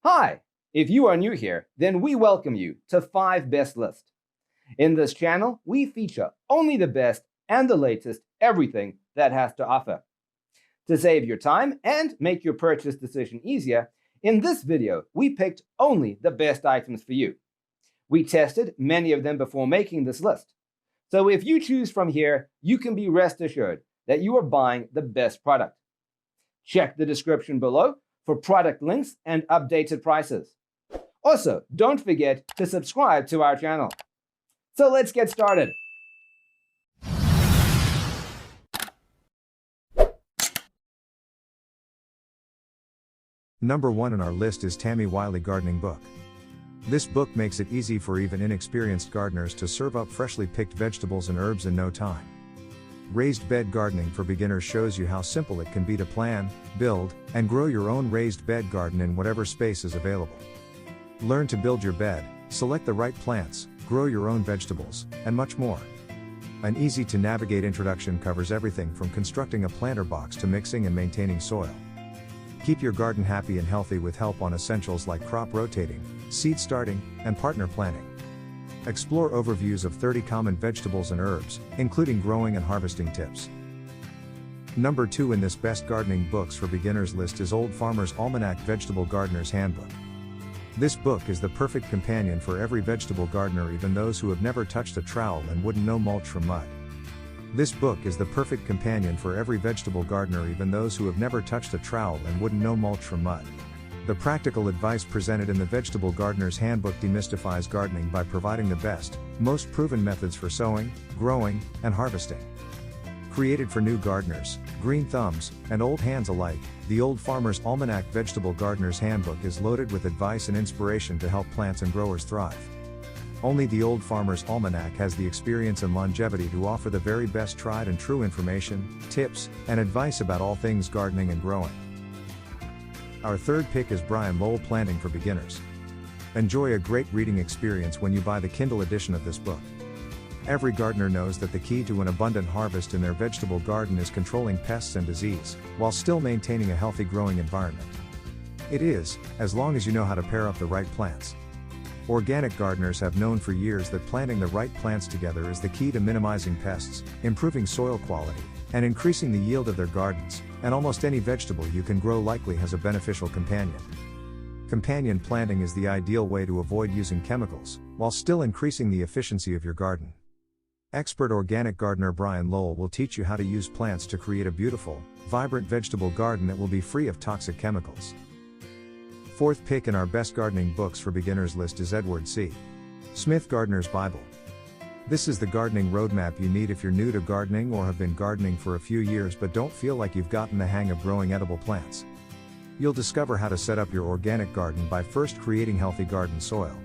Hi! If you are new here, then we welcome you to 5 Best List. In this channel, we feature only the best and the latest everything that has to offer. To save your time and make your purchase decision easier, in this video, we picked only the best items for you. We tested many of them before making this list. So if you choose from here, you can be rest assured that you are buying the best product. Check the description below for product links and updated prices. Also, don't forget to subscribe to our channel. So let's get started. Number 1 on our list is Tammy Wiley Gardening Book. This book makes it easy for even inexperienced gardeners to serve up freshly picked vegetables and herbs in no time. Raised Bed Gardening for Beginners shows you how simple it can be to plan, build, and grow your own raised bed garden in whatever space is available. Learn to build your bed, select the right plants, grow your own vegetables, and much more. An easy-to-navigate introduction covers everything from constructing a planter box to mixing and maintaining soil. Keep your garden happy and healthy with help on essentials like crop rotating, seed starting, and partner planting. Explore overviews of 30 common vegetables and herbs, including growing and harvesting tips. Number 2 in this Best Gardening Books for Beginners list is Old Farmer's Almanac Vegetable Gardener's Handbook. This book is the perfect companion for every vegetable gardener, even those who have never touched a trowel and wouldn't know mulch from mud. This book is the perfect companion for every vegetable gardener, even those who have never touched a trowel and wouldn't know mulch from mud. The practical advice presented in the Vegetable Gardener's Handbook demystifies gardening by providing the best, most proven methods for sowing, growing, and harvesting. Created for new gardeners, green thumbs, and old hands alike, the Old Farmer's Almanac Vegetable Gardener's Handbook is loaded with advice and inspiration to help plants and growers thrive. Only the Old Farmer's Almanac has the experience and longevity to offer the very best tried and true information, tips, and advice about all things gardening and growing. Our third pick is Brian Lowell Planting for Beginners. Enjoy a great reading experience when you buy the Kindle edition of this book. Every gardener knows that the key to an abundant harvest in their vegetable garden is controlling pests and disease, while still maintaining a healthy growing environment. It is, as long as you know how to pair up the right plants. Organic gardeners have known for years that planting the right plants together is the key to minimizing pests, improving soil quality, and increasing the yield of their gardens, and almost any vegetable you can grow likely has a beneficial companion. Companion planting is the ideal way to avoid using chemicals, while still increasing the efficiency of your garden. Expert organic gardener Brian Lowell will teach you how to use plants to create a beautiful, vibrant vegetable garden that will be free of toxic chemicals. Fourth pick in our Best Gardening Books for Beginners list is Edward C. Smith Gardener's Bible. This is the gardening roadmap you need if you're new to gardening or have been gardening for a few years but don't feel like you've gotten the hang of growing edible plants. You'll discover how to set up your organic garden by first creating healthy garden soil.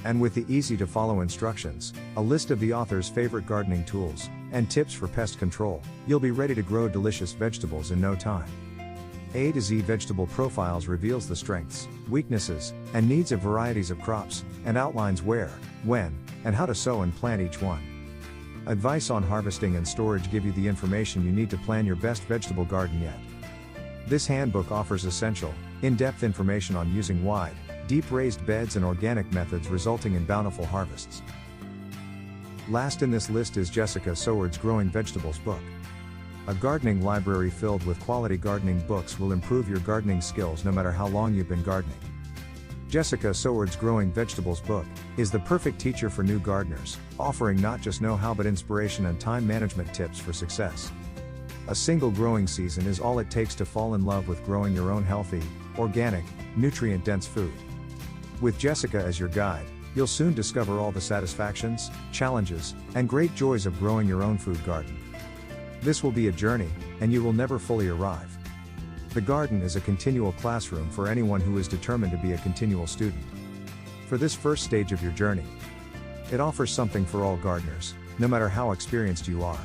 And with the easy-to-follow instructions, a list of the author's favorite gardening tools, and tips for pest control, you'll be ready to grow delicious vegetables in no time. A to Z Vegetable Profiles reveals the strengths, weaknesses, and needs of varieties of crops, and outlines where, when, and how to sow and plant each one. Advice on harvesting and storage give you the information you need to plan your best vegetable garden yet. This handbook offers essential, in-depth information on using wide, deep raised beds and organic methods resulting in bountiful harvests. Last in this list is Jessica Soward's Growing Vegetables book. A gardening library filled with quality gardening books will improve your gardening skills no matter how long you've been gardening. Jessica Soward's Growing Vegetables book is the perfect teacher for new gardeners, offering not just know-how but inspiration and time management tips for success. A single growing season is all it takes to fall in love with growing your own healthy, organic, nutrient-dense food. With Jessica as your guide, you'll soon discover all the satisfactions, challenges, and great joys of growing your own food garden. This will be a journey, and you will never fully arrive. The garden is a continual classroom for anyone who is determined to be a continual student. For this first stage of your journey, it offers something for all gardeners, no matter how experienced you are.